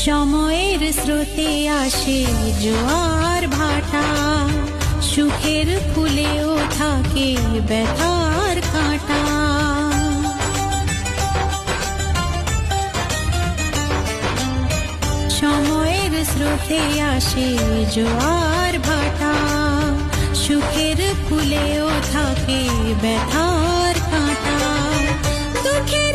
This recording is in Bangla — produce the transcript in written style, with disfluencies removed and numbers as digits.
সময়ের স্রোতে আসে জোয়ার ভাটা, সুখের ফুলেও থাকে ব্যথার কাঁটা। সময়ের স্রোতে আসে জোয়ার ভাটা, সুখের ফুলেও থাকে ব্যথার কাঁটা। দুঃখের